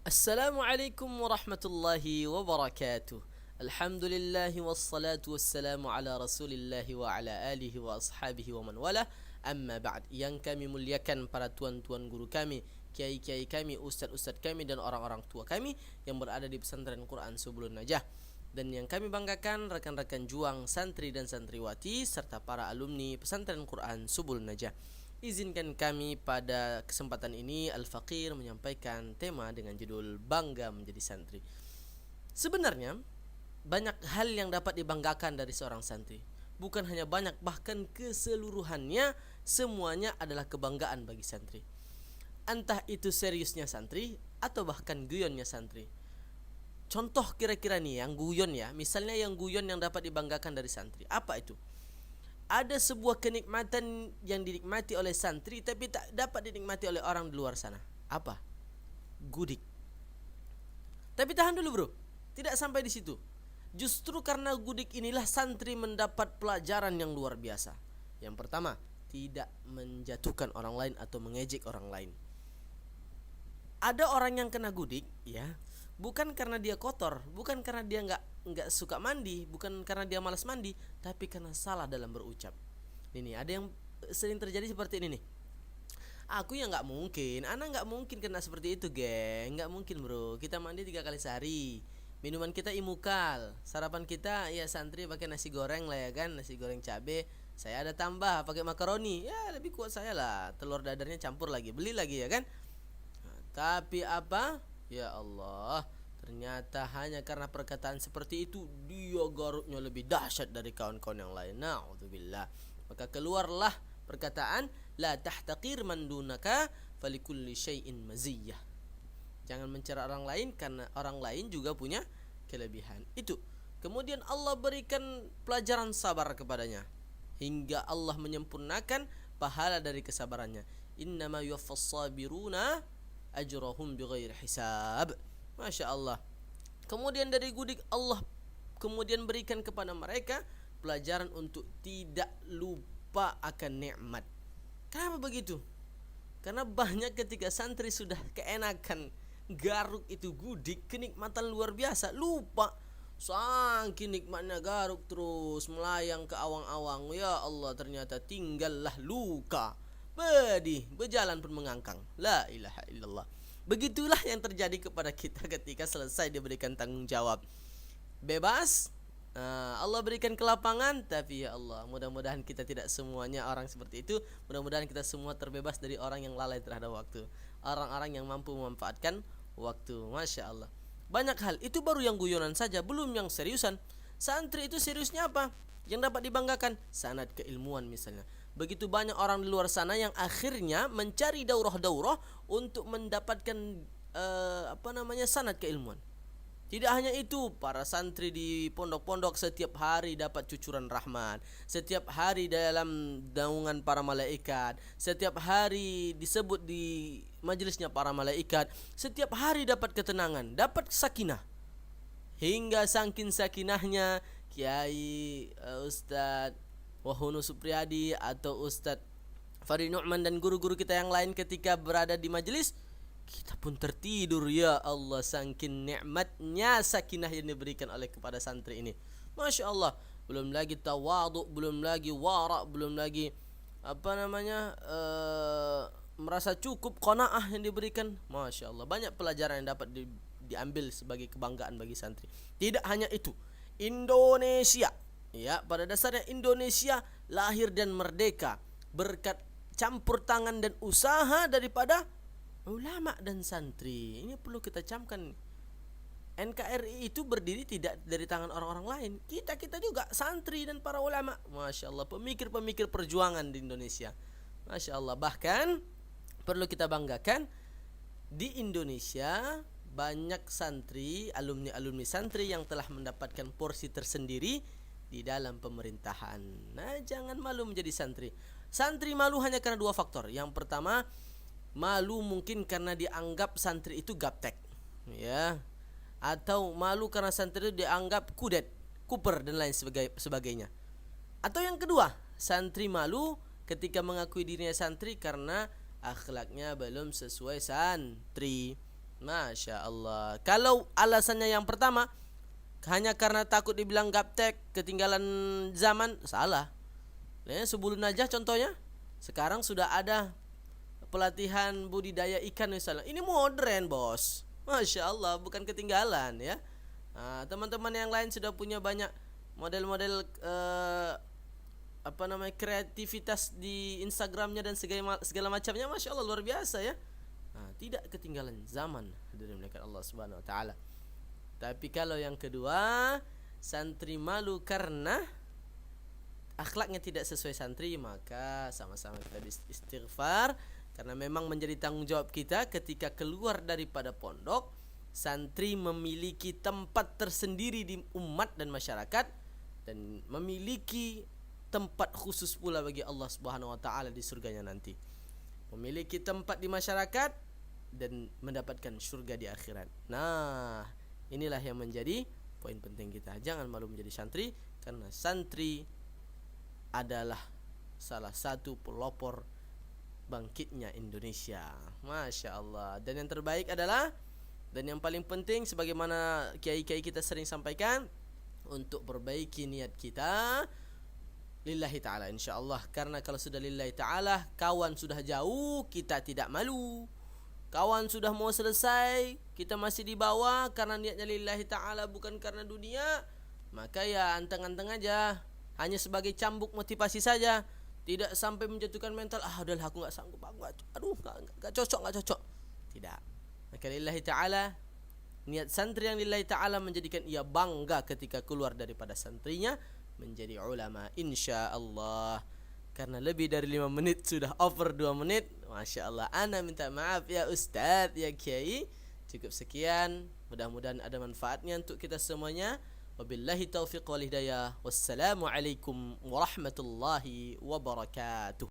Assalamualaikum warahmatullahi wabarakatuh. Alhamdulillahi wassalatu wassalamu ala rasulillahi wa ala alihi wa ashabihi wa man wala. Amma ba'd. Yang kami muliakan para tuan-tuan guru kami, kiai-kiai kami, ustaz-ustaz kami dan orang-orang tua kami yang berada di pesantren Quran Subulun Najah. Dan yang kami banggakan rekan-rekan juang santri dan santriwati serta para alumni pesantren Quran Subulun Najah. Izinkan kami pada kesempatan ini Al-Faqir menyampaikan tema dengan judul Bangga Menjadi Santri. Sebenarnya banyak hal yang dapat dibanggakan dari seorang santri. Bukan hanya banyak, bahkan keseluruhannya semuanya adalah kebanggaan bagi santri. Entah itu seriusnya santri atau bahkan guyonnya santri. Contoh kira-kira nih yang guyon ya. Misalnya yang guyon yang dapat dibanggakan dari santri. Apa itu? Ada sebuah kenikmatan yang dinikmati oleh santri tapi tak dapat dinikmati oleh orang di luar sana. Apa? Gudik. Tapi tahan dulu bro, tidak sampai di situ. Justru karena gudik inilah santri mendapat pelajaran yang luar biasa. Yang pertama, tidak menjatuhkan orang lain atau mengejek orang lain. Ada orang yang kena gudik ya, bukan karena dia kotor, bukan karena dia nggak suka mandi, bukan karena dia malas mandi, tapi karena salah dalam berucap. Ini ada yang sering terjadi seperti ini nih. Aku ya nggak mungkin, anak nggak mungkin kena seperti itu, geng. Nggak mungkin bro. Kita mandi 3 kali sehari. Minuman kita imukal. Sarapan kita ya santri pakai nasi goreng lah ya kan, nasi goreng cabe. Saya ada tambah pakai makaroni. Ya lebih kuat saya lah. Telur dadarnya campur lagi, beli lagi ya kan. Nah, tapi apa? Ya Allah, ternyata hanya karena perkataan seperti itu dia garuknya lebih dahsyat dari kawan-kawan yang lain. Na'udzubillah. Maka keluarlah perkataan la tahtaqir man dunaka falikulli syai'in maziyah. Jangan mencela orang lain karena orang lain juga punya kelebihan. Itu. Kemudian Allah berikan pelajaran sabar kepadanya hingga Allah menyempurnakan pahala dari kesabarannya. Innama yuwaffas sabiruna ajrahum bighairi hisab. Masya Allah. Kemudian dari gudik Allah kemudian berikan kepada mereka pelajaran untuk tidak lupa akan nikmat. Kenapa begitu? Karena banyak ketika santri sudah keenakan garuk itu gudik, kenikmatan luar biasa, lupa. Saking nikmatnya garuk terus melayang ke awang-awang. Ya Allah, ternyata tinggallah luka. Pedih, berjalan pun mengangkang. La ilaha illallah. Begitulah yang terjadi kepada kita ketika selesai diberikan tanggung jawab. Bebas, Allah berikan kelapangan, tapi ya Allah, mudah-mudahan kita tidak semuanya orang seperti itu. Mudah-mudahan kita semua terbebas dari orang yang lalai terhadap waktu. Orang-orang yang mampu memanfaatkan waktu. Masya Allah. Banyak hal, itu baru yang guyonan saja, belum yang seriusan. Santri itu seriusnya apa? Yang dapat dibanggakan, sanad keilmuan misalnya. Begitu banyak orang di luar sana yang akhirnya mencari daurah-daurah untuk mendapatkan sanad keilmuan. Tidak hanya itu, para santri di pondok-pondok setiap hari dapat cucuran rahmat, setiap hari dalam naungan para malaikat, setiap hari disebut di majelisnya para malaikat, setiap hari dapat ketenangan, dapat sakinah. Hingga saking sakinahnya Kiai Ustadz Wahunu Supriyadi atau Ustadz Fari Nu'man dan guru-guru kita yang lain ketika berada di majelis, kita pun tertidur. Ya Allah, saking nikmatnya sakinah yang diberikan oleh kepada santri ini. Masya Allah. Belum lagi tawaduk, belum lagi wara', belum lagi merasa cukup, qanaah yang diberikan. Masya Allah, banyak pelajaran yang dapat diambil sebagai kebanggaan bagi santri. Tidak hanya itu, Indonesia, ya, pada dasarnya Indonesia lahir dan merdeka berkat campur tangan dan usaha daripada ulama dan santri. Ini perlu kita camkan. NKRI itu berdiri tidak dari tangan orang-orang lain. Kita juga santri dan para ulama. Masya Allah, pemikir-pemikir perjuangan di Indonesia. Masya Allah. Bahkan perlu kita banggakan, di Indonesia banyak santri, alumni-alumni santri yang telah mendapatkan porsi tersendiri di dalam pemerintahan. Nah, jangan malu menjadi santri. Santri malu hanya karena 2 faktor. Yang pertama, malu mungkin karena dianggap santri itu gaptek, ya, atau malu karena santri itu dianggap kudet, kuper dan lain sebagainya. Atau yang kedua, santri malu ketika mengakui dirinya santri karena akhlaknya belum sesuai santri. Masya Allah. Kalau alasannya yang pertama hanya karena takut dibilang gaptek, ketinggalan zaman, salah. Sebelum aja contohnya, sekarang sudah ada pelatihan budidaya ikan misalnya. Ini modern bos, masya Allah, bukan ketinggalan ya. Nah, teman-teman yang lain sudah punya banyak model-model kreativitas di Instagramnya dan segala macamnya, masya Allah luar biasa ya. Nah, tidak ketinggalan zaman, hadirin Allah Subhanahu Wa Taala. Tapi kalau yang kedua, santri malu karena akhlaknya tidak sesuai santri, maka sama-sama kita istighfar, karena memang menjadi tanggung jawab kita ketika keluar daripada pondok. Santri memiliki tempat tersendiri di umat dan masyarakat, dan memiliki tempat khusus pula bagi Allah Subhanahu Wa Taala di surganya nanti. Memiliki tempat di masyarakat dan mendapatkan surga di akhirat. Nah, inilah yang menjadi poin penting kita. Jangan malu menjadi santri, karena santri adalah salah satu pelopor bangkitnya Indonesia. Masya Allah. Dan yang terbaik adalah, dan yang paling penting, sebagaimana kiai-kiai kita sering sampaikan, untuk perbaiki niat kita lillahi ta'ala insyaAllah. Karena kalau sudah lillahi ta'ala, kawan sudah jauh, kita tidak malu. Kawan sudah mau selesai, kita masih di bawah karena niatnya lillahi ta'ala, bukan karena dunia, maka ya anteng-anteng aja, hanya sebagai cambuk motivasi saja, tidak sampai menjatuhkan mental. Udahlah aku gak sanggup, gak cocok. Tidak. Maka lillahi ta'ala, niat santri yang lillahi ta'ala menjadikan ia bangga ketika keluar daripada santrinya menjadi ulama insyaallah. Karena lebih dari 5 menit sudah over 2 menit. Masya Allah, ana minta maaf ya Ustadz, ya Kiai. Cukup sekian, mudah-mudahan ada manfaatnya untuk kita semuanya. Wabillahi taufiq wal hidayah. Wassalamualaikum warahmatullahi wabarakatuh.